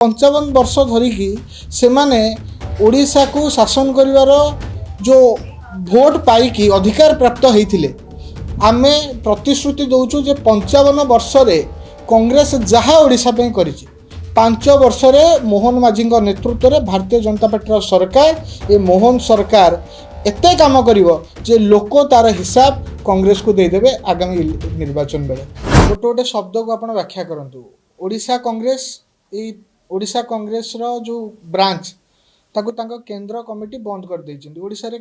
55 वर्ष धरिकी से माने ओडिशा को शासन करिवार जो भोट पाइकी अधिकार प्राप्त होते आमे प्रतिश्रुति दौचु जे 55 वर्ष रे कांग्रेस जहाँ ओडिशा पे करिछि 5 वर्ष रे मोहन माझी नेतृत्व रे भारतीय जनता पार्टी सरकार ये मोहन सरकार एते काम करिवो जे लोक तार हिसाब कांग्रेस को देदेवे आगामी निर्वाचन बेले। गोटे गोटे शब्द को आपण व्याख्या करंतु। ओडिशा कांग्रेस ओडिशा कांग्रेस रो जो ब्रांच ताको तांको केंद्र कमिटी बंद कर देइछन्ती। ओडिशा रे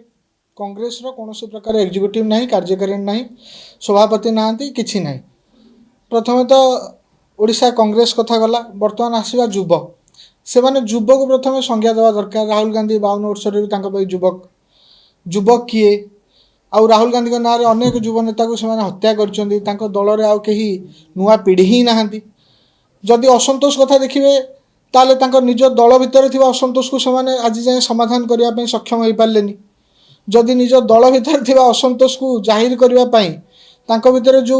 कांग्रेस रो कोनोसी प्रकार एग्जीक्यूटिव नाही, कार्यकारी नाही, सभापति नांती, किछि नाही। प्रथमे तो ओडिशा कांग्रेस कथा गला। वर्तमान आसीबा युवक, से माने युवक प्रथमे संज्ञा देवा दरकार। राहुल गांधी 52 वर्ष रे तांको पई युवक किए आउ राहुल गांधी के नारे अनेक युव नेता को सेमाने हत्या करछन्ती। तांको दल रे आउ केही नुवा पीढ़ी ही नाहंती। जदि असंतोष कथा देखिए ताले तांको निज दल भितर थिबा असंतोष को सेमाने आज जाए समाधान करिया पई सक्षम होई पारलेनी। जदि निज दल भितर थिबा असंतोष को जाहिर करिया पई तांको भितर जो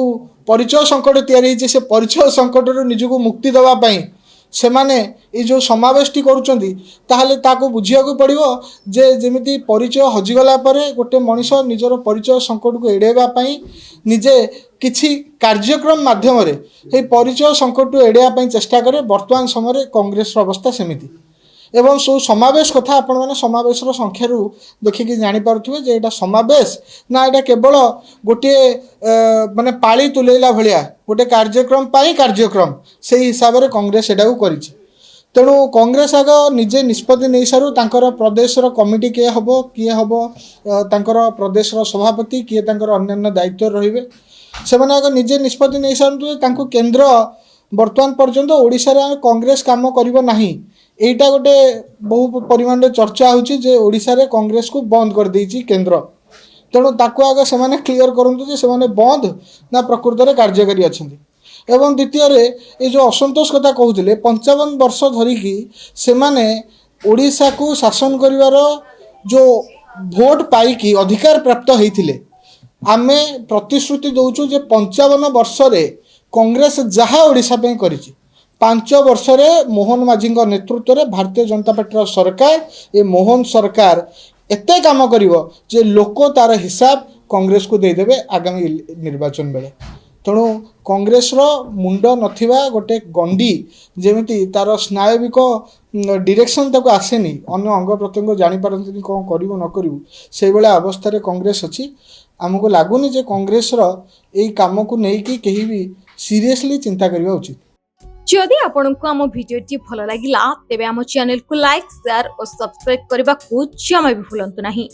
परिचय संकट तैयारी होइছে से परिचय संकट रो निजको मुक्ति देवा पई सेमाने ये जो समावेशटी करुचंदी ताहले ताको बुझिया को पड़िबो जे जेमिति परिचय हजिगला परे गोटे मनीष निजर परिचय संकट को एड़ेबा पई निजे किछि कार्यक्रम माध्यम रे हे परिचय संकट को एड़ेबा पई चेष्टा करे। वर्तमान समय रे कांग्रेस रो अवस्था सेमिति एवं सो समावेश कथा आपण माने समावेश रो संख्या रु देखिकि जानि पारुथुबे जे एटा समावेश ना एटा केवल गोटे माने पाळी तुलेला भलिया गोटे कार्यक्रम पाई कार्यक्रम से हिसाब रे कांग्रेस एटा को करिछि। तेणु कांग्रेस आग निजे निष्पत्ति नहीं सारू तांकर प्रदेश रो कमिटी किए हबो तांकर प्रदेश रो सभापति किए तांकर अन्य दायित्व रहिबे से माने आग निजे निष्पत्ति नहीं सारू तांको केंद्र वर्तमान पर्यंत ओडिशा रे कांग्रेस काम करिवो नाही। एटा गोटे बहु परिमाण रे चर्चा होची जे ओडिशा रे कांग्रेस को बंद कर देइची केंद्र। तेणु ताको आगे से क्लियर करंतु जे से बंद ना प्रकृत रे कार्यकारी अछंती। एवं द्वितीय रे ये जो असंतोष कथा कहउथिले 55 वर्ष धरिकी से माने ओडिशा को शासन करिवार जो भोट पाइकी अधिकार प्राप्त होइथिले आमे प्रतिश्रुति दौचु जे 55 वर्ष रे कांग्रेस जहाँ ओडिशा पे करिछि 5 वर्ष रे मोहन माझी नेतृत्व रे भारतीय जनता पार्टी सरकार ये मोहन सरकार एते काम करिवो जे लोक तार हिसाब कांग्रेस को देदेवे आगामी निर्वाचन बेले। तेणु कांग्रेस रो मुंड नथिबा गोटे गंडी जेमिति तार स्नायविक डायरेक्शन तक आसेनी, अन्य अंग प्रत्यंग जानि पारंतनी कोन करिवो न करिवो से बेला अवस्था रे कांग्रेस अछि। हमको लागुनी जे कांग्रेस रो एई काम को नै कि केही भी सीरियसली चिंता करिवा उचित। जदि आपंक आम भिडी भल लगा तेब आम चैनल को लाइक, शेयर और सब्सक्राइब करने को जमा भी भूलु नहीं।